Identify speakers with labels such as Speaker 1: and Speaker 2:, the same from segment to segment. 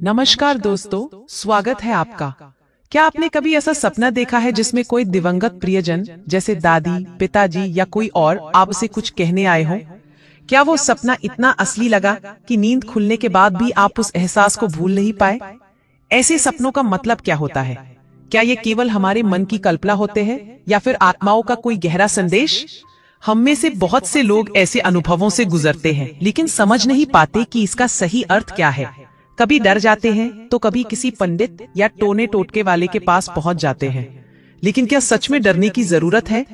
Speaker 1: नमस्कार दोस्तों, स्वागत है आपका। क्या आपने कभी ऐसा सपना देखा है जिसमें कोई दिवंगत प्रियजन जैसे दादी, पिताजी या कोई और आपसे कुछ कहने आए हो? क्या वो सपना इतना असली लगा कि नींद खुलने के बाद भी आप उस एहसास को भूल नहीं पाए? ऐसे सपनों का मतलब क्या होता है? क्या ये केवल हमारे मन की कल्पना होते हैं या फिर आत्माओं का कोई गहरा संदेश? हम में से बहुत से लोग ऐसे अनुभवों से गुजरते हैं, लेकिन समझ नहीं पाते कि इसका सही अर्थ क्या है। कभी डर जाते हैं तो कभी किसी पंडित या टोने टोटके वाले के पास पहुंच जाते हैं। लेकिन क्या सच में डरने की जरूरत है,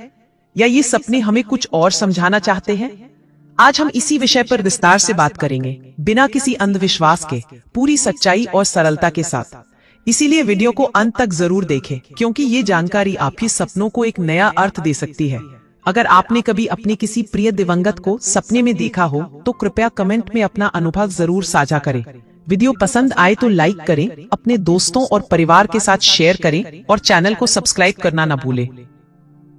Speaker 1: या ये सपने हमें कुछ और समझाना चाहते हैं? आज हम इसी विषय पर विस्तार से बात करेंगे, बिना किसी अंधविश्वास के, पूरी सच्चाई और सरलता के साथ। इसीलिए वीडियो को अंत तक जरूर देखें, क्योंकि ये जानकारी आपके सपनों को एक नया अर्थ दे सकती है। अगर आपने कभी अपने किसी प्रिय दिवंगत को सपने में देखा हो तो कृपया कमेंट में अपना अनुभव जरूर साझा करें। वीडियो पसंद आए तो लाइक करें, अपने दोस्तों और परिवार के साथ शेयर करें और चैनल को सब्सक्राइब करना न भूलें।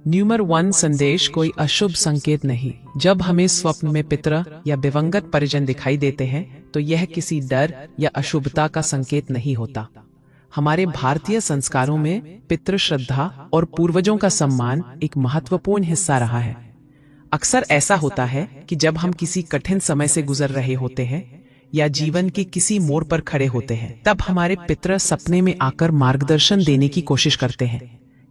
Speaker 1: नंबर 1, संदेश कोई अशुभ संकेत नहीं। जब हमें स्वप्न में पितर या दिवंगत परिजन दिखाई देते हैं तो यह किसी डर या अशुभता का संकेत नहीं होता। हमारे भारतीय संस्कारों में पितृ श्रद्धा और पूर्वजों का सम्मान एक महत्वपूर्ण हिस्सा रहा है। अक्सर ऐसा होता है कि जब हम किसी कठिन समय से गुजर रहे होते हैं या जीवन के किसी मोड़ पर खड़े होते हैं, तब हमारे पितर सपने में आकर मार्गदर्शन देने की कोशिश करते हैं।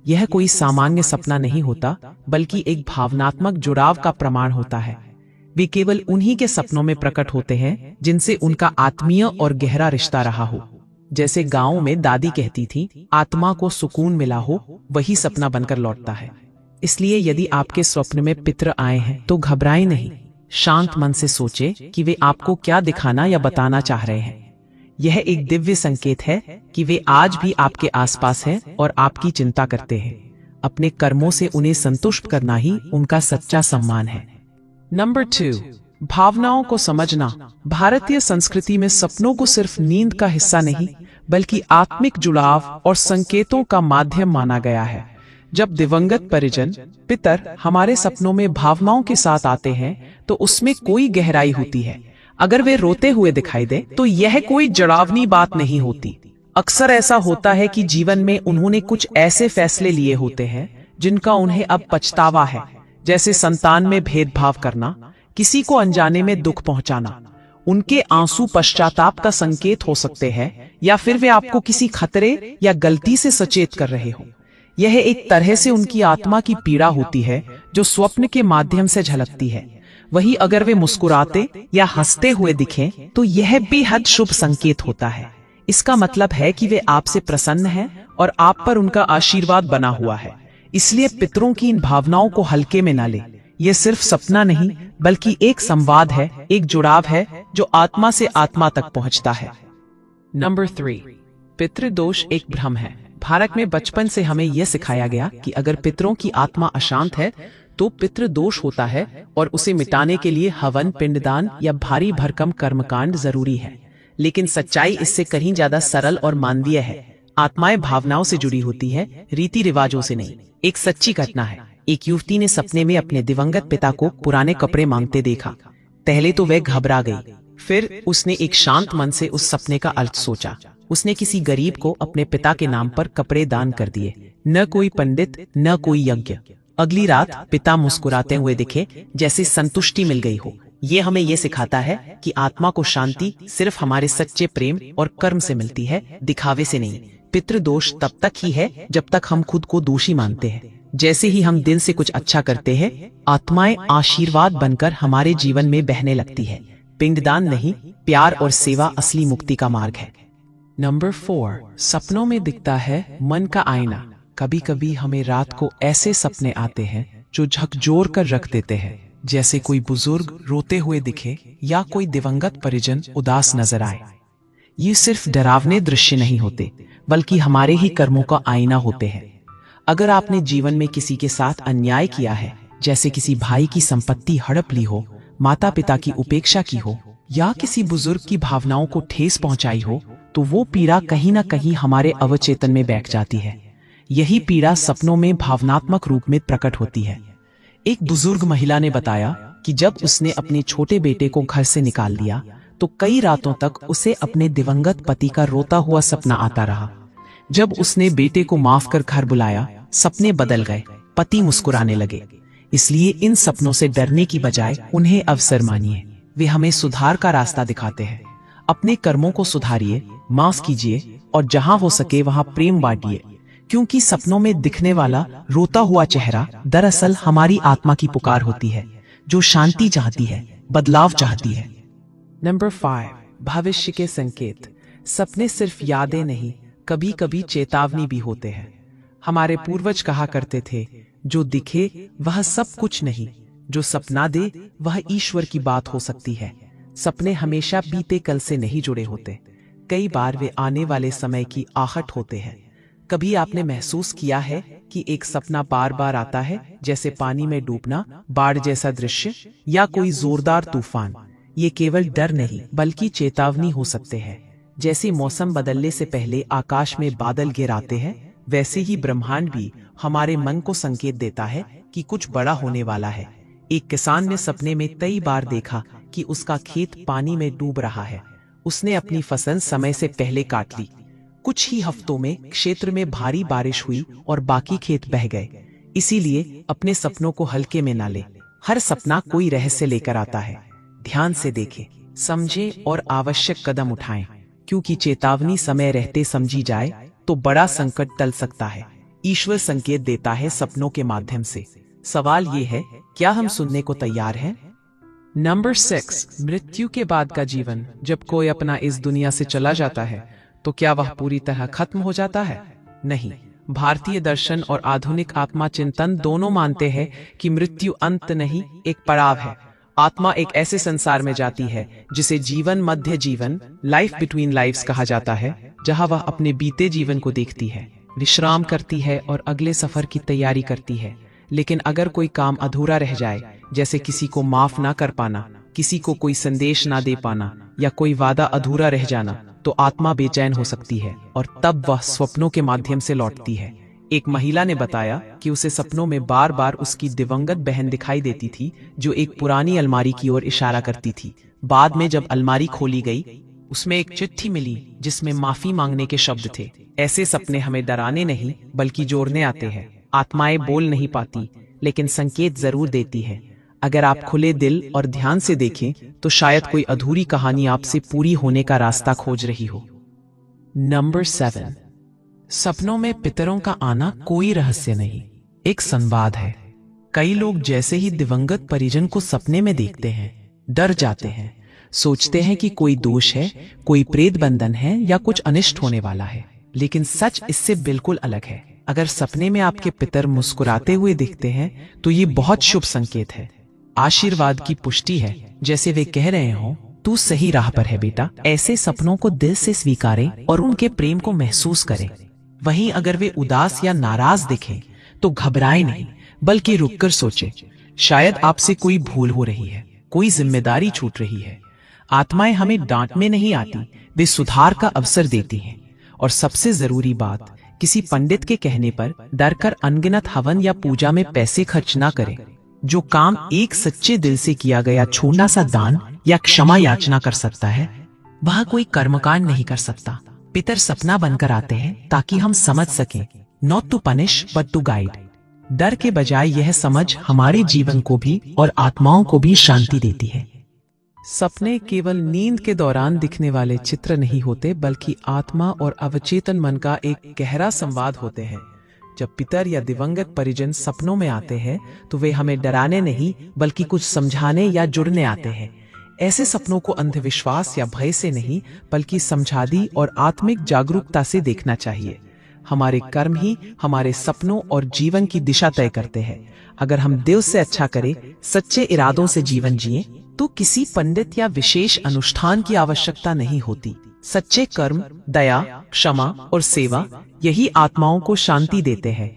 Speaker 1: यह कोई सामान्य सपना नहीं होता, बल्कि एक भावनात्मक जुड़ाव का प्रमाण होता है। वे केवल उन्हीं के सपनों में प्रकट होते हैं जिनसे उनका आत्मीय और गहरा रिश्ता रहा हो। जैसे गांव में दादी कहती थी, आत्मा को सुकून मिला हो वही सपना बनकर लौटता है। इसलिए यदि आपके स्वप्न में पितर आए हैं तो घबराएं नहीं। शांत मन से सोचें कि वे आपको क्या दिखाना या बताना चाह रहे हैं। यह एक दिव्य संकेत है कि वे आज भी आपके आसपास हैं और आपकी चिंता करते हैं। अपने कर्मों से उन्हें संतुष्ट करना ही उनका सच्चा सम्मान है। नंबर 2, भावनाओं को समझना। भारतीय संस्कृति में सपनों को सिर्फ नींद का हिस्सा नहीं, बल्कि आत्मिक जुड़ाव और संकेतों का माध्यम माना गया है। जब दिवंगत परिजन, पितर हमारे सपनों में भावनाओं के साथ आते हैं तो उसमें कोई गहराई होती है। अगर वे रोते हुए दिखाई दे तो यह कोई जड़ावनी बात नहीं होती। अक्सर ऐसा होता है कि जीवन में उन्होंने कुछ ऐसे फैसले लिए होते हैं जिनका उन्हें अब पछतावा है, जैसे संतान में भेदभाव करना, किसी को अनजाने में दुख पहुंचाना। उनके आंसू पश्चाताप का संकेत हो सकते हैं, या फिर वे आपको किसी खतरे या गलती से सचेत कर रहे हो। यह एक तरह से उनकी आत्मा की पीड़ा होती है जो स्वप्न के माध्यम से झलकती है। वहीं अगर वे मुस्कुराते या हंसते हुए दिखें तो यह बेहद शुभ संकेत होता है। इसका मतलब है कि वे आपसे प्रसन्न हैं और आप पर उनका आशीर्वाद बना हुआ है। इसलिए पितरों की इन भावनाओं को हल्के में न लें। यह सिर्फ सपना नहीं, बल्कि एक संवाद है, एक जुड़ाव है जो आत्मा से आत्मा तक पहुंचता है। नंबर 3, पितृदोष एक भ्रम है। भारत में बचपन से हमें यह सिखाया गया कि अगर पितरों की आत्मा अशांत है तो पितृदोष होता है और उसे मिटाने के लिए हवन, पिंडदान या भारी भरकम कर्मकांड जरूरी है। लेकिन सच्चाई इससे कहीं ज्यादा सरल और मानवीय है। आत्माएं भावनाओं से जुड़ी होती है, रीति रिवाजों से नहीं। एक सच्ची घटना है। एक युवती ने सपने में अपने दिवंगत पिता को पुराने कपड़े मांगते देखा। पहले तो वह घबरा गई, फिर उसने एक शांत मन से उस सपने का अर्थ सोचा। उसने किसी गरीब को अपने पिता के नाम पर कपड़े दान कर दिए। न कोई पंडित, न कोई यज्ञ। अगली रात पिता मुस्कुराते हुए दिखे, जैसे संतुष्टि मिल गई हो। ये हमें ये सिखाता है कि आत्मा को शांति सिर्फ हमारे सच्चे प्रेम और कर्म से मिलती है, दिखावे से नहीं। पितृदोष तब तक ही है जब तक हम खुद को दोषी मानते हैं। जैसे ही हम दिल से कुछ अच्छा करते हैं, आत्माएं आशीर्वाद बनकर हमारे जीवन में बहने लगती है। पिंडदान नहीं, प्यार और सेवा असली मुक्ति का मार्ग है। नंबर 4, सपनों में दिखता है मन का आईना। कभी कभी हमें रात को ऐसे सपने आते हैं जो झकझोर कर रख देते हैं, जैसे कोई बुजुर्ग रोते हुए दिखे या कोई दिवंगत परिजन उदास नजर आए। ये सिर्फ डरावने दृश्य नहीं होते, बल्कि हमारे ही कर्मों का आईना होते हैं। अगर आपने जीवन में किसी के साथ अन्याय किया है, जैसे किसी भाई की संपत्ति हड़प ली हो, माता पिता की उपेक्षा की हो, या किसी बुजुर्ग की भावनाओं को ठेस पहुंचाई हो, तो वो पीड़ा कहीं ना कहीं हमारे अवचेतन में बैठ जाती है। यही पीड़ा सपनों में भावनात्मक रूप में प्रकट होती है। एक बुजुर्ग महिला ने बताया कि जब उसने अपने छोटे बेटे को घर से निकाल दिया तो कई रातों तक उसे अपने दिवंगत पति का रोता हुआ सपना आता रहा। जब उसने बेटे को माफ कर घर बुलाया, सपने बदल गए, पति मुस्कुराने लगे। इसलिए इन सपनों से डरने की बजाय उन्हें अवसर मानिए। वे हमें सुधार का रास्ता दिखाते हैं। अपने कर्मों को सुधारिए, माफ कीजिए और जहां हो सके वहां प्रेम बांटिए, क्योंकि सपनों में दिखने वाला रोता हुआ चेहरा दरअसल हमारी आत्मा की पुकार होती है, जो शांति चाहती है, बदलाव चाहती है। नंबर 5, भविष्य के संकेत। सपने सिर्फ यादें नहीं, कभी कभी चेतावनी भी होते हैं। हमारे पूर्वज कहा करते थे, जो दिखे वह सब कुछ नहीं, जो सपना दे वह ईश्वर की बात हो सकती है। सपने हमेशा बीते कल से नहीं जुड़े होते, कई बार वे आने वाले समय की आहट होते हैं। कभी आपने महसूस किया है कि एक सपना बार बार आता है, जैसे पानी में डूबना, बाढ़ जैसा दृश्य या कोई जोरदार तूफान? ये केवल डर नहीं बल्कि चेतावनी हो सकते हैं। जैसे मौसम बदलने से पहले आकाश में बादल घिर आते हैं, वैसे ही ब्रह्मांड भी हमारे मन को संकेत देता है कि कुछ बड़ा होने वाला है। एक किसान ने सपने में कई बार देखा कि उसका खेत पानी में डूब रहा है। उसने अपनी फसल समय से पहले काट ली। कुछ ही हफ्तों में क्षेत्र में भारी बारिश हुई और बाकी खेत बह गए। इसीलिए अपने सपनों को हल्के में ना ले। हर सपना कोई रहस्य लेकर आता है। ध्यान से देखें, समझें और आवश्यक कदम उठाएं, क्योंकि चेतावनी समय रहते समझी जाए तो बड़ा संकट टल सकता है। ईश्वर संकेत देता है सपनों के माध्यम से। सवाल ये है, क्या हम सुनने को तैयार हैं? नंबर 6, मृत्यु के बाद का जीवन। जब कोई अपना इस दुनिया से चला जाता है तो क्या वह पूरी तरह खत्म हो जाता है? नहीं। भारतीय दर्शन और आधुनिक आत्मा चिंतन दोनों मानते हैं कि मृत्यु अंत नहीं, एक पड़ाव है। आत्मा एक ऐसे संसार में जाती है जिसे जीवन मध्य जीवन, लाइफ बिटवीन लाइफ्स कहा जाता है, जहां वह अपने बीते जीवन को देखती है, विश्राम करती है और अगले सफर की तैयारी करती है। लेकिन अगर कोई काम अधूरा रह जाए, जैसे किसी को माफ ना कर पाना, किसी को कोई संदेश ना दे पाना या कोई वादा अधूरा रह जाना, तो आत्मा बेचैन हो सकती है और तब वह स्वप्नों के माध्यम से लौटती है। एक महिला ने बताया कि उसे सपनों में बार बार उसकी दिवंगत बहन दिखाई देती थी, जो एक पुरानी अलमारी की ओर इशारा करती थी। बाद में जब अलमारी खोली गई, उसमें एक चिट्ठी मिली जिसमें माफी मांगने के शब्द थे। ऐसे सपने हमें डराने नहीं बल्कि जोड़ने आते हैं। आत्माएं बोल नहीं पाती, लेकिन संकेत जरूर देती है। अगर आप खुले दिल और ध्यान से देखें तो शायद कोई अधूरी कहानी आपसे पूरी होने का रास्ता खोज रही हो। नंबर 7, सपनों में पितरों का आना कोई रहस्य नहीं, एक संवाद है। कई लोग जैसे ही दिवंगत परिजन को सपने में देखते हैं, डर जाते हैं, सोचते हैं कि कोई दोष है, कोई प्रेत बंधन है या कुछ अनिष्ट होने वाला है। लेकिन सच इससे बिल्कुल अलग है। अगर सपने में आपके पितर मुस्कुराते हुए दिखते हैं तो ये बहुत शुभ संकेत है, आशीर्वाद की पुष्टि है, जैसे वे कह रहे हो, तू सही राह पर है बेटा। ऐसे सपनों को दिल से स्वीकारें और उनके प्रेम को महसूस करें। वहीं अगर वे उदास या नाराज दिखें तो घबराएं नहीं, बल्कि रुककर सोचें, शायद आपसे कोई भूल हो रही है, कोई जिम्मेदारी छूट रही है। आत्माएं हमें डांटने नहीं आती, वे सुधार का अवसर देती हैं। और सबसे जरूरी बात, किसी पंडित के कहने पर डरकर अनगिनत हवन या पूजा में पैसे खर्च ना करें। जो काम एक सच्चे दिल से किया गया छोटा सा दान या क्षमा याचना कर सकता है, वह कोई कर्मकांड नहीं कर सकता। पितर सपना बनकर आते हैं ताकि हम समझ सकें, not to punish but to guide. डर के बजाय यह समझ हमारे जीवन को भी और आत्माओं को भी शांति देती है। सपने केवल नींद के दौरान दिखने वाले चित्र नहीं होते, बल्कि आत्मा और अवचेतन मन का एक गहरा संवाद होते हैं। जब पितर या दिवंगत परिजन सपनों में आते हैं तो वे हमें डराने नहीं बल्कि कुछ समझाने या जुड़ने आते हैं। ऐसे सपनों को अंधविश्वास या भय से नहीं बल्कि समझादी और आत्मिक जागरूकता से देखना चाहिए। हमारे कर्म ही हमारे सपनों और जीवन की दिशा तय करते हैं। अगर हम दिल से अच्छा करें, सच्चे इरादों से जीवन जिएं, तो किसी पंडित या विशेष अनुष्ठान की आवश्यकता नहीं होती। सच्चे कर्म, दया, क्षमा और सेवा यही आत्माओं को शांति देते हैं।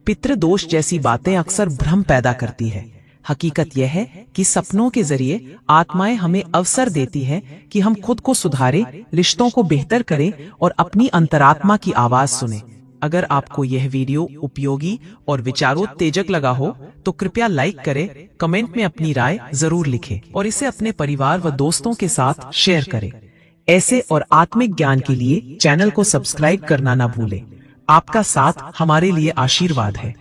Speaker 1: पितृदोष जैसी बातें अक्सर भ्रम पैदा करती है। हकीकत यह है कि सपनों के जरिए आत्माएं हमें अवसर देती है कि हम खुद को सुधारें, रिश्तों को बेहतर करें और अपनी अंतरात्मा की आवाज सुनें। अगर आपको यह वीडियो उपयोगी और विचारोत्तेजक लगा हो तो कृपया लाइक करें, कमेंट में अपनी राय जरूर लिखें और इसे अपने परिवार व दोस्तों के साथ शेयर करें। ऐसे और आत्मिक ज्ञान के लिए चैनल को सब्सक्राइब करना ना भूलें। आपका साथ हमारे लिए आशीर्वाद है।